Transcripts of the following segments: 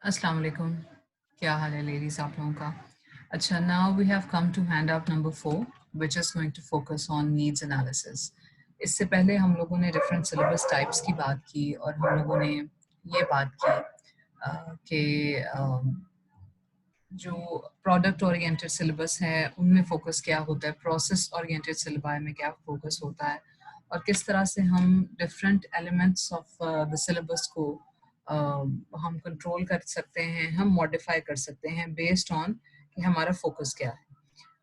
अस्सलाम वालेकुम, क्या हाल है लेडीज़ आप लोगों का? अच्छा, now we have come to hand out number 4 which is going to focus on needs analysis. इससे पहले हम लोगों ने डिफरेंट सिलेबस टाइप्स की बात की और हम लोगों ने ये बात की कि जो प्रोडक्ट ओरिएंटेड सिलेबस है उनमें फोकस क्या होता है, प्रोसेस ओरिएंटेड सिलेबस में क्या फोकस होता है और किस तरह से हम different elements of the syllabus को हम कंट्रोल कर सकते हैं, हम मॉडिफाई कर सकते हैं बेस्ड ऑन कि हमारा फोकस क्या है।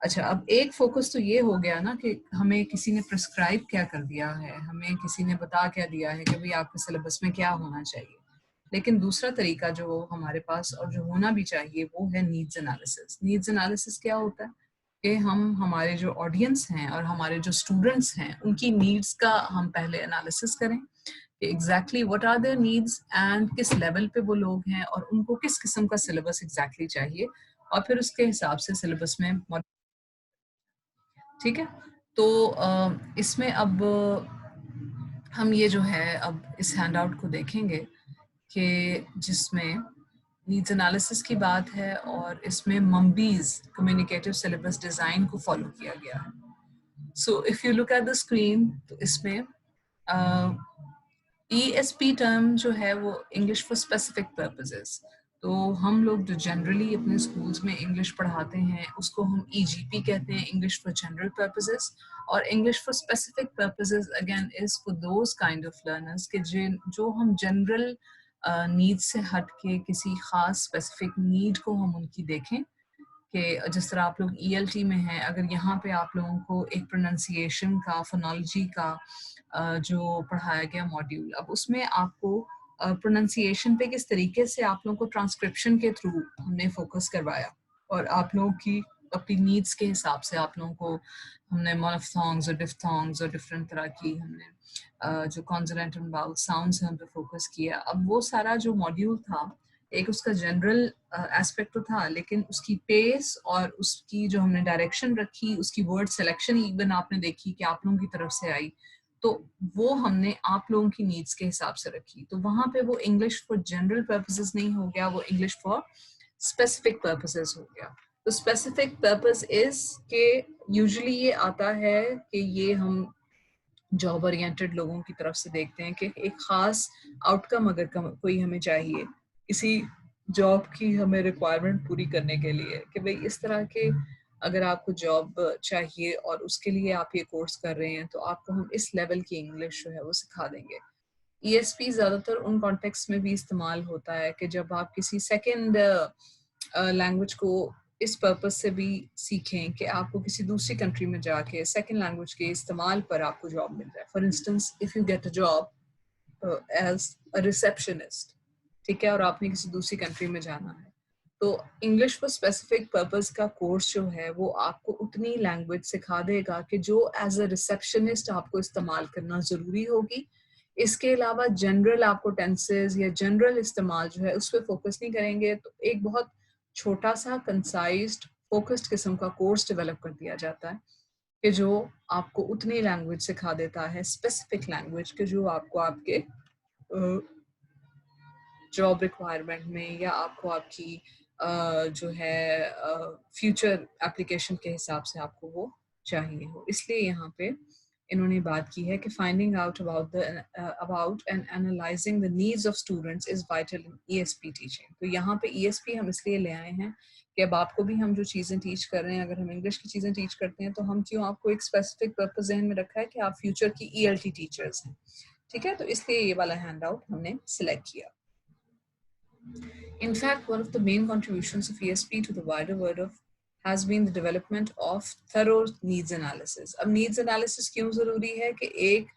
अच्छा, अब एक फोकस तो ये हो गया ना कि हमें किसी ने प्रिस्क्राइब क्या कर दिया है, हमें किसी ने बता क्या दिया है कि भाई आपके सिलेबस में क्या होना चाहिए। लेकिन दूसरा तरीका जो हमारे पास और जो होना भी चाहिए वो है नीड्स एनालिसिस। नीड्स एनालिसिस क्या होता है कि हम हमारे जो ऑडियंस हैं और हमारे जो स्टूडेंट्स हैं उनकी नीड्स का हम पहले एनालिसिस करें कि exactly what are their needs and किस लेवल पे वो लोग हैं और उनको किस किस्म का सिलेबस एग्जैक्टली चाहिए और फिर उसके हिसाब से सिलेबस में। ठीक है, तो इसमें अब हम ये जो है अब इस हैंडआउट को देखेंगे कि जिसमें नीड्स एनालिसिस की बात है और इसमें मम्बीज कम्युनिकेटिव सिलेबस डिज़ाइन को फॉलो किया गया है। So if you look at the screen तो इसमें ESP टर्म जो है वो इंग्लिश फॉर स्पेसिफिक पर्पसेस। तो हम लोग जो जनरली अपने स्कूल्स में इंग्लिश पढ़ाते हैं उसको हम EGP कहते हैं, इंग्लिश फॉर जनरल पर्पसेस। और English for specific purposes again is for those kind of learners के जो हम जनरल नीड से हट के किसी खास स्पेसिफिक नीड को हम उनकी देखें कि जिस तरह आप लोग ELT में हैं, अगर यहाँ पे आप लोगों को एक प्रोनाउंसिएशन का, फोनोलॉजी का जो पढ़ाया गया मॉड्यूल, अब उसमें आपको प्रोनाउंसिएशन पे किस तरीके से आप लोगों को ट्रांसक्रिप्शन के थ्रू हमने फोकस करवाया और आप लोगों की अपनी नीड्स के हिसाब से आप लोगों को हमने मोनोफ्थोंग्स और डिफ्थोंग्स और डिफरेंट तरह की हमने जो कॉन्सोनेंट एंड वावल साउंड्स हैं उन पे फोकस किया। अब वो सारा जो मॉड्यूल था एक उसका जनरल एस्पेक्ट तो था, लेकिन उसकी पेस और उसकी जो हमने डायरेक्शन रखी, उसकी वर्ड सिलेक्शन इवन आपने देखी कि आप लोगों की तरफ से आई, तो वो हमने आप लोगों की नीड्स के हिसाब से रखी। तो वहां पे वो इंग्लिश फॉर जनरल पर्पसेस नहीं हो गया, वो इंग्लिश फॉर स्पेसिफिक पर्पसेस हो गया। तो स्पेसिफिक पर्पस इज के यूजुअली ये आता है कि ये हम जॉब ओरिएंटेड लोगों की तरफ से देखते हैं कि एक खास आउटकम अगर कोई हमें चाहिए किसी जॉब की हमें रिक्वायरमेंट पूरी करने के लिए कि भाई इस तरह के अगर आपको जॉब चाहिए और उसके लिए आप ये कोर्स कर रहे हैं तो आपको हम इस लेवल की इंग्लिश जो है वो सिखा देंगे। ESP ज़्यादातर उन कॉन्टेक्स्ट में भी इस्तेमाल होता है कि जब आप किसी सेकेंड लैंग्वेज को इस पर्पस से भी सीखें कि आपको किसी दूसरी कंट्री में जाके सेकेंड लैंग्वेज के इस्तेमाल पर आपको जॉब मिल जाए। For instance if you get a job as a receptionist, ठीक है, और आपने किसी दूसरी कंट्री में जाना है, तो इंग्लिश फॉर स्पेसिफिक पर्पस का कोर्स जो है वो आपको उतनी लैंग्वेज सिखा देगा कि जो एज अ रिसेप्शनिस्ट आपको इस्तेमाल करना ज़रूरी होगी। इसके अलावा जनरल आपको टेंसेस या जनरल इस्तेमाल जो है उस पर फोकस नहीं करेंगे। तो एक बहुत छोटा सा कंसाइज्ड फोकस्ड किस्म का कोर्स डेवलप कर दिया जाता है कि जो आपको उतनी लैंग्वेज सिखा देता है, स्पेसिफिक लैंग्वेज के जो आपको आपके जॉब रिक्वायरमेंट में या आपको आपकी जो है फ्यूचर एप्लीकेशन के हिसाब से आपको वो चाहिए हो। इसलिए यहाँ पे इन्होंने बात की है कि finding out about and analysing the needs of students is vital in ESP teaching. तो यहाँ पे ESP हम इसलिए ले आए हैं कि अब आपको भी हम जो चीज़ें टीच कर रहे हैं, अगर हम इंग्लिश की चीज़ें टीच करते हैं तो हम क्यों आपको एक स्पेसिफिक पर्पस जहन में रखा है कि आप फ्यूचर की ELT टीचर्स हैं। ठीक है, तो इसलिए ये वाला हैंड आउट हमने सिलेक्ट किया। In fact, one of the main contributions of ESP to the wider world of has been the development of thorough needs analysis. अब needs analysis क्यों ज़रूरी है कि एक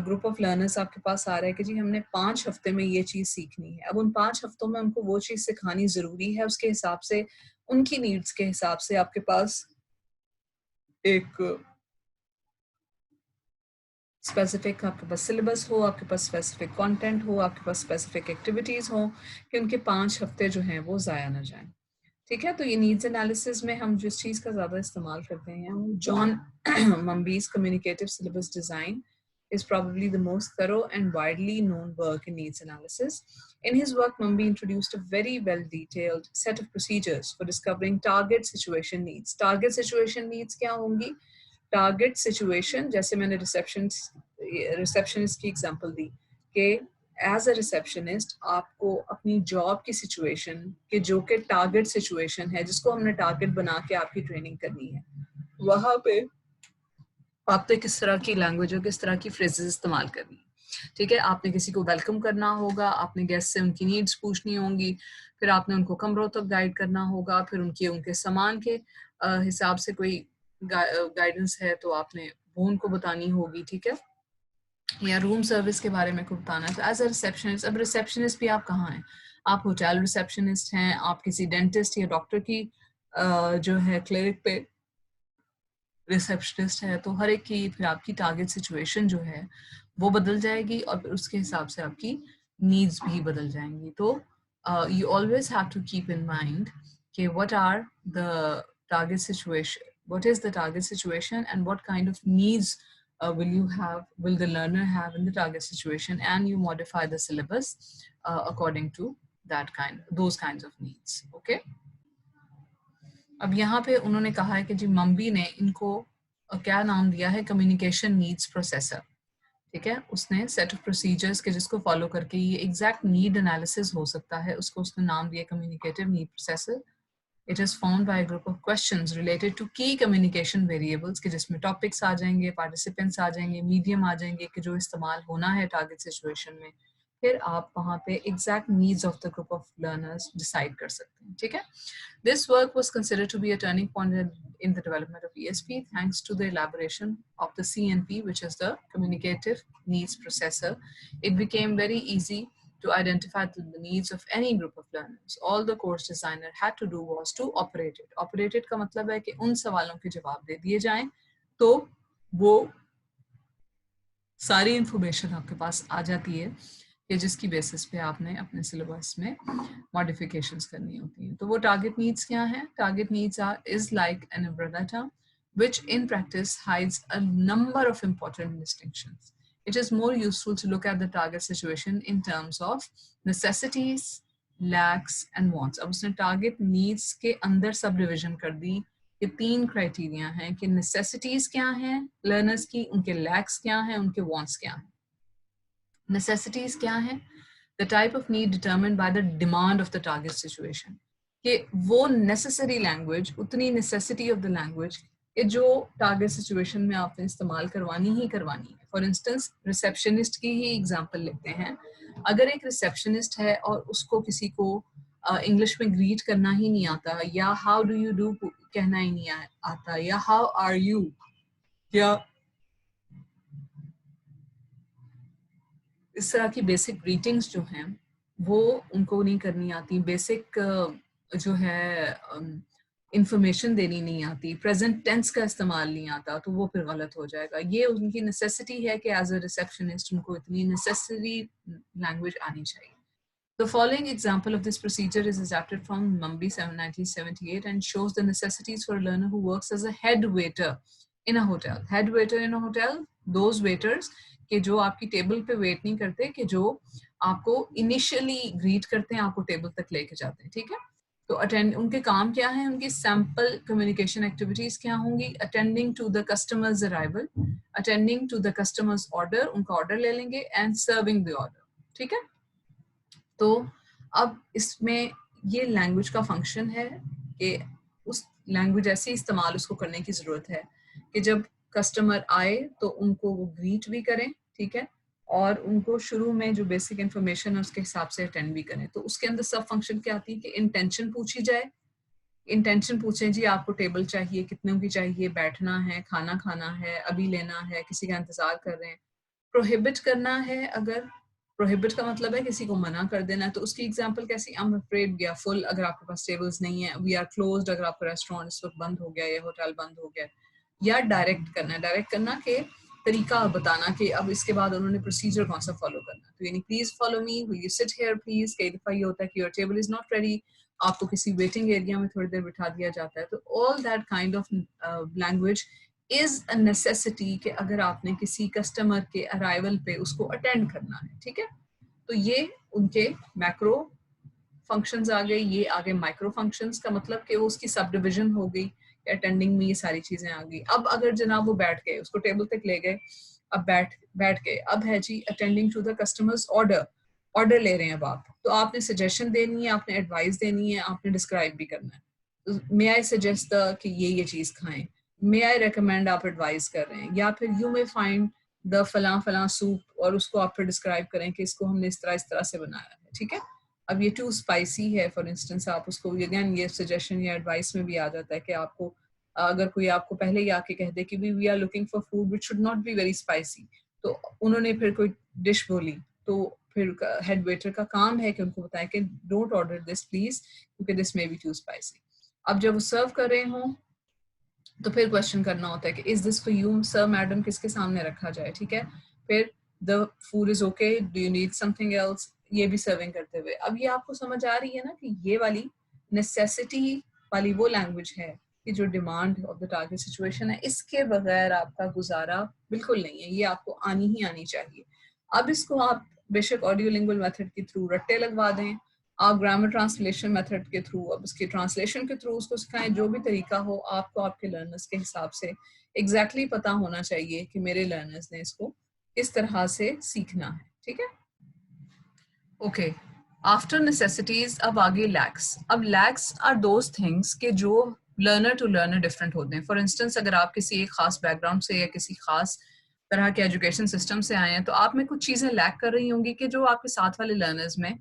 ग्रुप ऑफ लर्नर्स आपके पास आ रहा है कि जी हमने 5 हफ्ते में ये चीज़ सीखनी है। अब उन 5 हफ्तों में हमको वो चीज़ सिखानी ज़रूरी है, उसके हिसाब से उनकी नीड्स के हिसाब से आपके पास एक स्पेसिफिक आपके पास सिलेबस हो, आपके पास स्पेसिफिक कंटेंट हो, आपके पास स्पेसिफिक एक्टिविटीज़ हो कि उनके 5 हफ्ते जो हैं वो ज़ाया ना जाएं। ठीक है, तो ये नीड्स एनालिसिस में हम जिस चीज़ का ज़्यादा इस्तेमाल करते हैं वो John Munby's communicative syllabus design is probably the most thorough and widely known work in needs analysis. In his work, Mumby introduced a very well-detailed set of procedures for discovering target situation needs. Target situation needs क्या होंगी? Target situation, जैसे मैंने receptionist की example दी, कि as a receptionist आपको अपनी job की situation के जो कि टारगेट सिचुएशन है, जिसको हमने टारगेट बना के आपकी ट्रेनिंग करनी है, वहां पे आपने किस तरह की लैंग्वेज और किस तरह की फ्रेजेस इस्तेमाल करनी है। ठीक है, आपने किसी को वेलकम करना होगा, आपने गेस्ट से उनकी नीड्स पूछनी होंगी, फिर आपने उनको कमरों तक गाइड करना होगा, फिर उनके सामान के हिसाब से कोई गाइडेंस है तो आपने वो उनको बतानी होगी। ठीक है, या रूम सर्विस के बारे में कुछ बताना है तो एज अ रिसेप्शनिस्ट, अब रिसेप्शनिस्ट भी आप कहाँ हैं? आप होटल रिसेप्शनिस्ट हैं, आप किसी डेंटिस्ट या डॉक्टर की जो है क्लिनिक पे रिसेप्शनिस्ट है, तो हर एक की फिर आपकी टारगेट सिचुएशन जो है वो बदल जाएगी और फिर उसके हिसाब से आपकी नीड्स भी बदल जाएंगी। तो you always have to keep in mind कि what are the target situation, what is the target situation and what kind of needs will the learner have in the target situation, and you modify the syllabus according to those kinds of needs. Okay, अब यहाँ पे उन्होंने कहा है कि जी मम्बी ने इनको क्या नाम दिया है, कम्युनिकेशन नीड्स प्रोसेसर। ठीक है, उसने सेट ऑफ प्रोसीजर्स के जिसको फॉलो करके ये एग्जैक्ट नीड एनालिसिस हो सकता है, उसको उसने नाम दिया communicative need processor. It is formed by a group of questions related to key communication variables कि जिसमें topics आ जाएंगे, participants आ जाएंगे, medium आ जाएंगे कि जो इस्तेमाल होना है target situation में, फिर आप वहाँ पे exact needs of the group of learners decide कर सकते हैं। ठीक है, this work was considered to be a turning point in the development of ESP thanks to the elaboration of the CNP, which is the communicative needs processor. It became very easy to identify the needs of any group of learners. All the course designer had to do was to operate it. Operate it का मतलब है कि उन सवालों के जवाब दे दिए जाएं तो वो सारी इंफॉर्मेशन आपके पास आ जाती है कि जिसकी बेसिस पे आपने अपने सिलेबस में मॉडिफिकेशंस करनी होती हैं। तो वो टारगेट नीड्स क्या हैं? Target needs is like an umbrella term which in practice hides a number of important distinctions. It is more useful to look at the target situation in terms of necessities, lacks and wants. अब उसने target needs के अंदर sub division कर दी कि 3 criteria हैं कि necessities क्या हैं learners की, उनके lacks क्या हैं, उनके wants क्या हैं। necessities क्या हैं? The type of need determined by the demand of the target situation. कि वो necessary language, उतनी necessity of the language कि जो टारगेट सिचुएशन में आपने इस्तेमाल करवानी ही करवानी है। फॉर इंस्टेंस रिसेप्शनिस्ट की ही एग्जांपल लेते हैं। अगर एक रिसेप्शनिस्ट है और उसको किसी को इंग्लिश में ग्रीट करना ही नहीं आता, या हाउ डू यू डू कहना ही नहीं आता, या हाउ आर यू, या इस तरह की बेसिक ग्रीटिंग्स जो हैं वो उनको नहीं करनी आती, बेसिक जो है इंफॉर्मेशन देनी नहीं आती, प्रेजेंट टेंस का इस्तेमाल नहीं आता, तो वो फिर गलत हो जाएगा। ये उनकी नेसेसिटी है कि एज अ रिसेप्शनिस्ट उनको इतनी नेसेसरी लैंग्वेज आनी चाहिए। The following example of this procedure is adapted from Mumby 1978 and shows the necessities for a learner who works as a head waiter in a hotel. Head waiter in a hotel, those waiters कि जो आपकी table पे wait नहीं करते, कि जो आपको initially greet करते हैं, आपको टेबल तक लेके जाते हैं। ठीक है, तो अटेंड उनके काम क्या है, उनकी सैम्पल कम्युनिकेशन एक्टिविटीज क्या होंगी? Attending to the customers arrival, attending to the customers order, उनका ऑर्डर ले लेंगे, एंड सर्विंग द ऑर्डर। ठीक है, तो अब इसमें ये लैंग्वेज का फंक्शन है कि उस लैंग्वेज ऐसे इस्तेमाल उसको करने की ज़रूरत है कि जब कस्टमर आए तो उनको वो ग्रीट भी करें, ठीक है, और उनको शुरू में जो बेसिक इन्फॉर्मेशन है उसके हिसाब से अटेंड भी करें। तो उसके अंदर सब फंक्शन क्या आती है कि इंटेंशन पूछी जाए, इंटेंशन पूछें जी आपको टेबल चाहिए, कितनों की चाहिए, बैठना है, खाना खाना है, अभी लेना है, किसी का इंतज़ार कर रहे हैं। प्रोहिबिट करना है, अगर प्रोहिबिट का मतलब है किसी को मना कर देना, तो उसकी एग्जांपल कैसी? I am afraid we are full, अगर आपके पास टेबल्स नहीं है, वी आर क्लोज्ड, अगर आपका रेस्टोरेंट इस वक्त बंद हो गया या होटल बंद हो गया। या डायरेक्ट करना, डायरेक्ट करना के तरीका बताना कि अब इसके बाद उन्होंने प्रोसीजर कौन सा फॉलो करना, तो यानी please follow me, will you sit here please. कई दफा ये होता है कि your table is not ready, आपको किसी वेटिंग एरिया में थोड़ी देर बिठा दिया जाता है। तो all that kind of language is a necessity कि अगर आपने किसी कस्टमर के अराइवल पे उसको अटेंड करना है, ठीक है। तो ये उनके मैक्रो फंक्शंस आ गए, ये आगे माइक्रो फंक्शंस का मतलब कि वो उसकी सब डिविजन हो गई, अटेंडिंग में ये सारी चीजें आ गई। अब अगर जनाब वो बैठ गए, उसको टेबल तक ले गए, अब बैठ के अब है जी attending to the customers order ले रहे हैं अब आप, तो आपने सजेशन देनी है, आपने एडवाइस देनी है, आपने डिस्क्राइब भी करना है। मे आई सजेस्ट कि ये चीज खाएं, मे आई रिकमेंड आप एडवाइस कर रहे हैं, या फिर यू मे फाइंड द फलां फलां सूप और उसको आप फिर डिस्क्राइब करें कि इसको हमने इस तरह से बनाया है, ठीक है। अब ये टू स्पाइसी है फॉर इंस्टेंस, आप उसको अगेन ये सजेशन या एडवाइस में भी आ जाता है कि आपको अगर कोई आपको पहले ही आके कह दे कि we are looking for food which should not be very spicy, तो उन्होंने फिर कोई डिश बोली, तो फिर हेड वेटर का काम है कि उनको बताए कि डोंट ऑर्डर दिस प्लीज क्योंकि this may be too spicy. अब जब वो सर्व कर रहे हों तो फिर क्वेश्चन करना होता है कि is this for you sir madam, किसके सामने रखा जाए, ठीक है। फिर the food is okay, do you need something else, ये भी सर्विंग करते हुए। अब ये आपको समझ आ रही है ना कि ये वाली नेसेसिटी वाली वो लैंग्वेज है कि जो demand of the target situation है, इसके बगैर आपका गुजारा बिल्कुल नहीं है, ये आपको आनी ही आनी चाहिए। अब इसको आप बेशक ऑडियो लिंगुअल मेथड के थ्रू रट्टे लगवा दें, आप ग्रामर ट्रांसलेशन मेथड के थ्रू, अब उसके ट्रांसलेशन के थ्रू उसको सिखाएं, जो भी तरीका हो, आपको आपके लर्नर्स के हिसाब से एग्जैक्टली पता होना चाहिए कि मेरे लर्नर्स ने इसको किस तरह से सीखना है, ठीक है। ओके, आफ्टर नेसेसिटीज अब आगे लैक्स। अब लैक्स आर दोज थिंग्स के जो लर्नर टू लर्नर डिफरेंट होते हैं। फॉर इंस्टेंस अगर आप किसी एक खास बैकग्राउंड से या किसी खास तरह के एजुकेशन सिस्टम से आए हैं तो आप में कुछ चीजें लैक कर रही होंगी कि जो आपके साथ वाले लर्नर्स में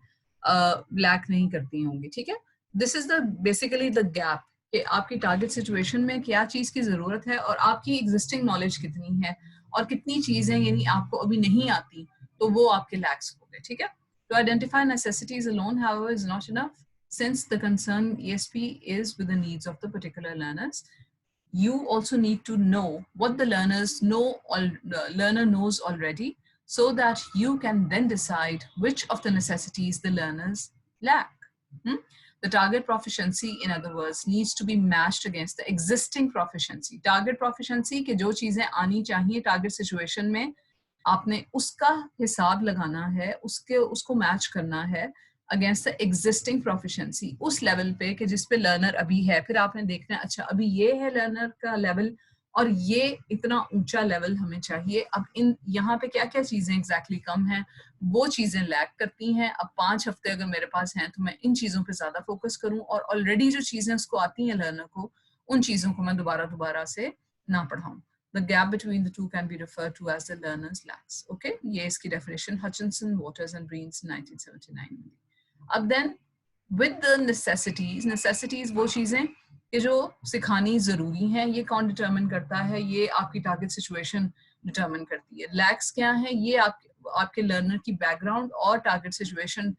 लैक नहीं करती होंगी, ठीक है। This is the basically the gap कि आपकी टारगेट सिचुएशन में क्या चीज की जरूरत है और आपकी एग्जिस्टिंग नॉलेज कितनी है और कितनी चीजें यानी आपको अभी नहीं आती, तो वो आपके लैक्स हो गए, ठीक है। To identify necessities alone, however, is not enough, since the concern ESP is with the needs of the particular learners. You also need to know what the learner knows already, so that you can then decide which of the necessities the learners lack. The target proficiency, in other words, needs to be matched against the existing proficiency. Target proficiency के जो चीजें आनी चाहिए target situation में, आपने उसका हिसाब लगाना है, उसको मैच करना है अगेंस्ट द एग्जिस्टिंग प्रोफिशिएंसी, उस लेवल पे कि जिस पे लर्नर अभी है। फिर आपने देखना है अच्छा अभी ये है लर्नर का लेवल और ये इतना ऊंचा लेवल हमें चाहिए, अब इन यहाँ पे क्या क्या चीजें एग्जैक्टली कम हैं, वो चीजें लैक करती हैं। अब 5 हफ्ते अगर मेरे पास हैं तो मैं इन चीजों पे ज्यादा फोकस करूं और ऑलरेडी जो चीजें उसको आती हैं लर्नर को, उन चीजों को मैं दोबारा से ना पढ़ाऊं। The gap between the two can be referred to as the learner's lacks. Okay, ये इसकी definition Hutchinson, Waters and Breens 1979 में। अब then with the necessities वो चीजें कि जो सिखानी जरूरी हैं, ये कौन डिटरमिन करता है, ये आपकी टारगेट सिचुएशन डिटरमिन करती है। लैक्स क्या है, ये आपके लर्नर की बैकग्राउंड और टारगेट सिचुएशन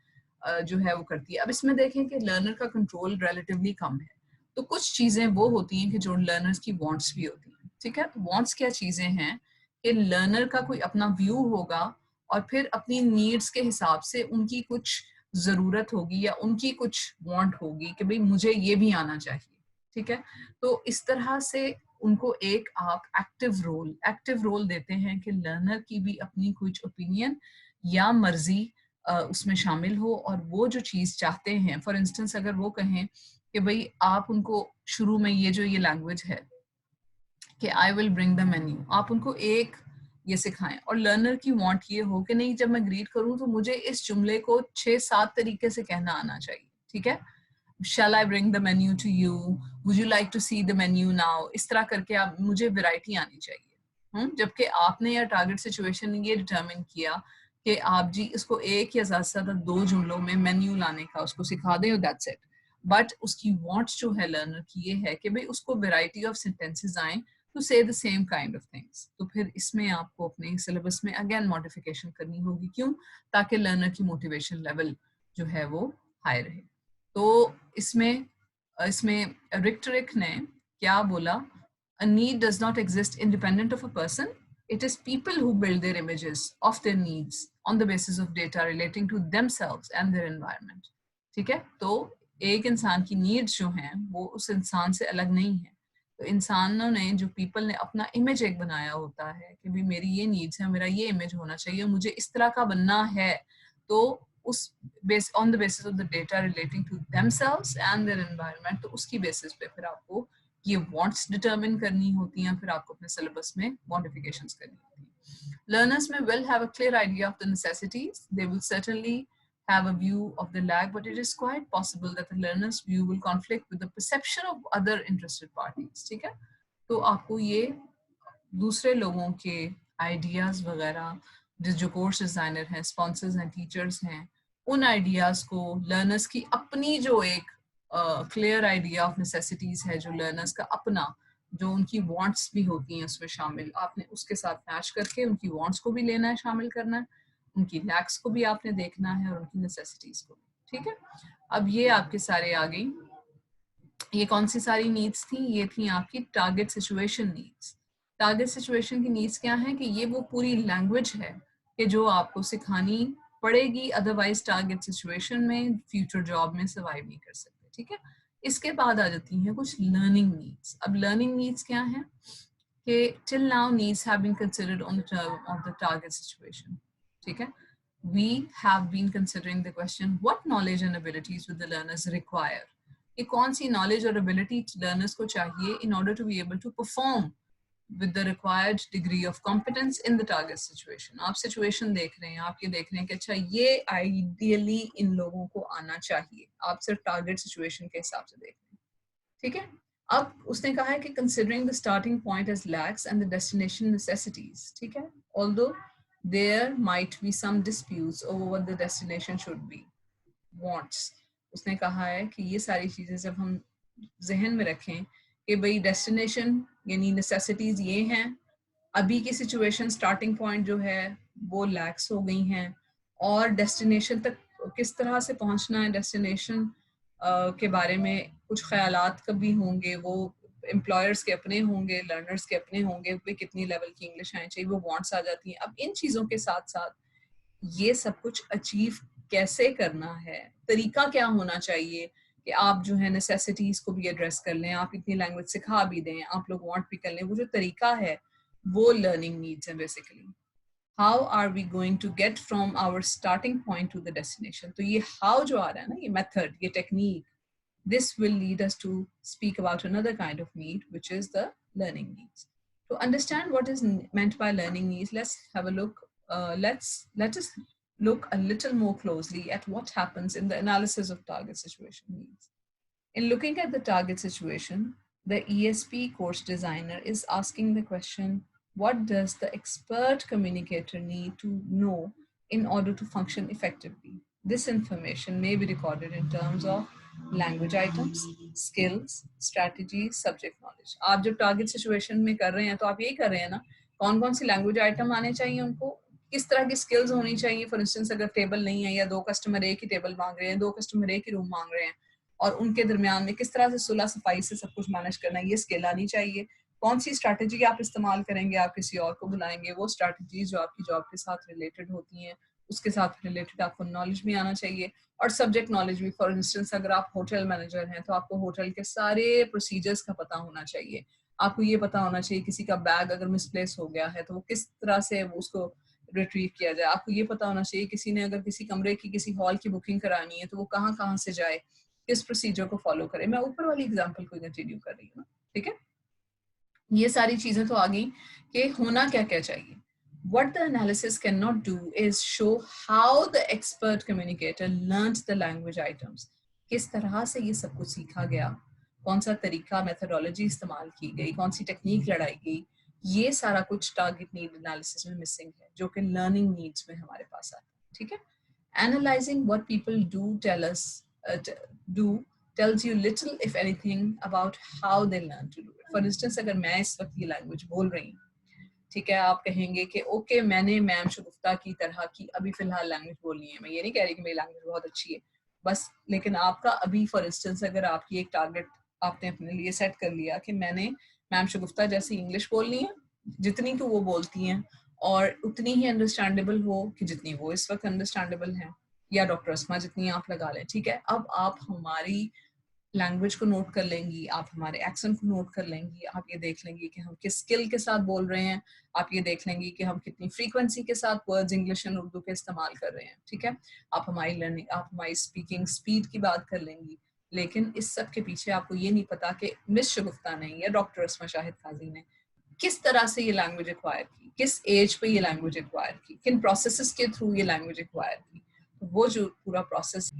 जो है वो करती है। अब इसमें देखें कि लर्नर का कंट्रोल रिलेटिवली कम है, तो कुछ चीजें वो होती हैं कि जो लर्नर्स की वांट्स भी होती हैं, ठीक है। तो वांट्स क्या चीजें हैं कि लर्नर का कोई अपना व्यू होगा और फिर अपनी नीड्स के हिसाब से उनकी कुछ जरूरत होगी या उनकी कुछ वांट होगी कि भाई मुझे ये भी आना चाहिए, ठीक है। तो इस तरह से उनको एक आप एक्टिव रोल देते हैं कि लर्नर की भी अपनी कुछ ओपिनियन या मर्जी उसमें शामिल हो और वो जो चीज चाहते हैं। फॉर इंस्टेंस अगर वो कहें कि भाई आप उनको शुरू में ये लैंग्वेज है कि I will bring the menu, आप उनको एक ये सिखाएं और लर्नर की वांट ये हो कि नहीं जब मैं ग्रीट करूं तो मुझे इस जुमले को 6-7 तरीके से कहना आना चाहिए, ठीक है। Shall I bring the menu to you? Would you like to see the menu now? इस तरह करके आप मुझे वैरायटी आनी चाहिए। जबकि आपने या टारगेट सिचुएशन ने ये डिटरमिन किया कि आप जी इसको एक या ज्यादा से ज्यादा 2 जुमलों में मेन्यू लाने का उसको सिखा दें, दैट्स इट। बट उसकी वांट्स जो है लर्नर की ये है कि भाई उसको वैरायटी ऑफ सेंटेंसेस आए टू से the same kind of things. तो फिर इसमें आपको अपने सिलेबस में अगेन मॉडिफिकेशन करनी होगी, क्यों? ताकि लर्नर की मोटिवेशन लेवल जो है वो हाई रहे। तो इसमें इसमें रिक्टरिक ने क्या बोला, a need does not exist independent of a person, it is people who build their images of their needs on the basis of data relating to themselves and their environment, ठीक है। तो एक इंसान की नीड्स जो हैं वो उस इंसान से अलग नहीं है, तो इंसानों ने, जो पीपल ने अपना इमेज एक बनाया होता है कि भी मेरी ये नीड्स है, मेरा ये इमेज होना चाहिए, मुझे इस तरह का बनना है, तो उस base on the basis of the data relating to themselves and their environment, तो उसकी बेसिस पे फिर आपको ये वांट्स डिटरमिन करनी होती हैं, फिर आपको अपने सिलेबस में मॉडिफिकेशंस करनी होती हैं. Learners may well have a clear idea of the necessities. They will certainly have a view of the lag, but it is quite possible that the learner's view will conflict with the perception of other interested parties. ठीक है, तो आपको ये दूसरे लोगों के ideas वगैरह, जो कोर्स डिजाइनर हैं, स्पॉन्सर्स हैं, टीचर्स हैं, उन आइडियाज को लर्नर्स की अपनी जो एक क्लियर आइडिया ऑफ नेसेसिटीज है, जो लर्नर्स का अपना, जो उनकी वांट्स भी होती हैं उसमें शामिल, आपने उसके साथ मैच करके उनकी वांट्स को भी लेना है, शामिल करना है, उनकी लैक्स को भी आपने देखना है और उनकी नेसेसिटीज को भी. ठीक है, अब ये आपके सारे आ गई. ये कौन सी सारी नीड्स थी? ये थी आपकी target situation needs. Target situation की नीड्स क्या है कि ये वो पूरी लैंग्वेज है कि जो आपको सिखानी पड़ेगी, अदरवाइज टारगेट सिचुएशन में फ्यूचर जॉब में सर्वाइव नहीं कर सकते. ठीक है, इसके बाद आ जाती हैं कुछ लर्निंग नीड्स. अब लर्निंग नीड्स क्या है कि till now needs have been considered on the term of the target situation. ठीक है, we have been considering the question what knowledge and abilities would the learners require, कि कौन सी knowledge और ability learners को चाहिए in order to be able to perform with the required degree of competence in the target situation. आप situation देख रहे हैं, आप ये देख रहे हैं कि अच्छा ये आइडियली इन लोगों को आना चाहिए, आप सिर्फ टारगेट सिचुएशन के हिसाब से देख रहे हैं. ठीक है, अब उसने कहा है कि considering the starting point as lacks and the destination necessities. ठीक है, although there might be some disputes over what the destination should be, wants. उसने कहा है कि ये सारी चीजें जब हम जहन में रखें कि भाई डेस्टिनेशन यानी नेसेसिटीज ये हैं, अभी की सिचुएशन स्टार्टिंग पॉइंट जो है वो लैक्स हो गई हैं, और डेस्टिनेशन तक किस तरह से पहुंचना है, डेस्टिनेशन के बारे में कुछ ख्यालात कभी होंगे, वो एम्प्लॉयर्स के अपने होंगे, लर्नर्स के अपने होंगे, वे कितनी लेवल की इंग्लिश आनी चाहिए, वो वांट्स आ जाती हैं. अब इन चीज़ों के साथ साथ ये सब कुछ अचीव कैसे करना है, तरीका क्या होना चाहिए कि आप जो है नेसेसिटीज को भी एड्रेस कर लें, आप इतनी लैंग्वेज सिखा भी दें, आप लोग वांट भी कर लें, वो जो तरीका है वो लर्निंग नीड्स है basically. How are we going to get from our starting point to the destination. तो ये हाउ जो आ रहा है ना, ये मेथड, ये technique, this will lead us to speak about another kind of need, which is the learning needs. To understand what is meant by learning needs, let's have a look. Let us look a little more closely at what happens in the analysis of target situation needs. In looking at the target situation, the ESP course designer is asking the question, what does the expert communicator need to know in order to function effectively? This information may be recorded in terms of language items, skills, strategies, subject knowledge. आप जब target situation में कर रहे हैं तो आप यही कर रहे हैं ना, कौन कौन सी लैंग्वेज आइटम आने चाहिए उनको, किस तरह की स्किल्स होनी चाहिए. फॉर इंस्टेंस अगर टेबल नहीं है या दो कस्टमर एक ही टेबल मांग रहे हैं, दो कस्टमर एक ही रूम मांग रहे हैं, और उनके दरमियान में किस तरह से सुलह सफाई से सब कुछ मैनेज करना है, ये स्किल आनी चाहिए. कौन सी स्ट्रैटेजी आप इस्तेमाल करेंगे, आप किसी और को बुलाएंगे, वो स्ट्रैटेजीज जो आपकी जॉब के साथ रिलेटेड होती हैं, उसके साथ रिलेटेड आपको नॉलेज भी आना चाहिए. और सब्जेक्ट नॉलेज भी. फॉर इंस्टेंस अगर आप होटल मैनेजर हैं तो आपको होटल के सारे प्रोसीजर्स का पता होना चाहिए. आपको ये पता होना चाहिए किसी का बैग अगर मिसप्लेस हो गया है तो वो किस तरह से उसको रिट्रीव किया जाए. आपको ये पता होना चाहिए किसी ने अगर किसी कमरे की, किसी हॉल की बुकिंग करानी है तो वो कहाँ कहाँ से जाए, किस प्रोसीजर को फॉलो करे. मैं ऊपर वाली एग्जाम्पल को कंटिन्यू कर रही हूँ. ठीक है, ये सारी चीजें तो आ गई कि होना क्या क्या चाहिए. What the analysis cannot do is show how the expert communicator learned the language items. किस तरह से ये सब कुछ सीखा गया, कौन सा तरीका, मेथोडोलॉजी इस्तेमाल की गई, कौन सी टेक्निक लड़ाई गई, ये सारा कुछ टारगेट नीड एनालिसिस में मिसिंग है, जो कि लर्निंग नीड्स में हमारे पास आता है. ठीक है, analyzing what people do tells you little if anything about how they learn to do it. For instance, अगर मैं इस वक्त ये लैंग्वेज बोल रही हूँ, ठीक है, आप कहेंगे कि ओके मैंने मैम शगुफ्ता की तरह की अभी फिलहाल लैंग्वेज बोलनी है. मैं ये नहीं कह रही कि मेरी लैंग्वेज बहुत अच्छी है बस, लेकिन आपका अभी फॉर इंस्टेंस अगर आपकी एक टारगेट आपने अपने लिए सेट कर लिया कि मैंने मैम शगुफ्ता जैसी इंग्लिश बोलनी है, जितनी कि वो बोलती हैं, और उतनी ही अंडरस्टैंडेबल हो कि जितनी वो इस वक्त अंडरस्टैंडेबल है, या डॉक्टर अस्मा जितनी आप लगा लें. ठीक है, अब आप हमारी लैंग्वेज को नोट कर लेंगी, आप हमारे एक्सेंट को नोट कर लेंगी, आप ये देख लेंगी कि हम किस स्किल के साथ बोल रहे हैं, आप ये देख लेंगी कि हम कितनी फ्रीक्वेंसी के साथ वर्ड्स इंग्लिश एंड उर्दू के इस्तेमाल कर रहे हैं, ठीक है। आप हमारी लर्निंग, आप हमारी स्पीकिंग स्पीड की बात कर लेंगी। लेकिन इस सब के पीछे आपको ये नहीं पता कि मिस शगुफ्ता ने या डॉक्टर अस्मा शाहिद काजी ने किस तरह से ये लैंग्वेज एक्वायर की, किस एज पे ये लैंग्वेज एक्वायर की, किन प्रोसेसेस के थ्रू ये लैंग्वेज एक्वायर की। तो वो जो पूरा प्रोसेस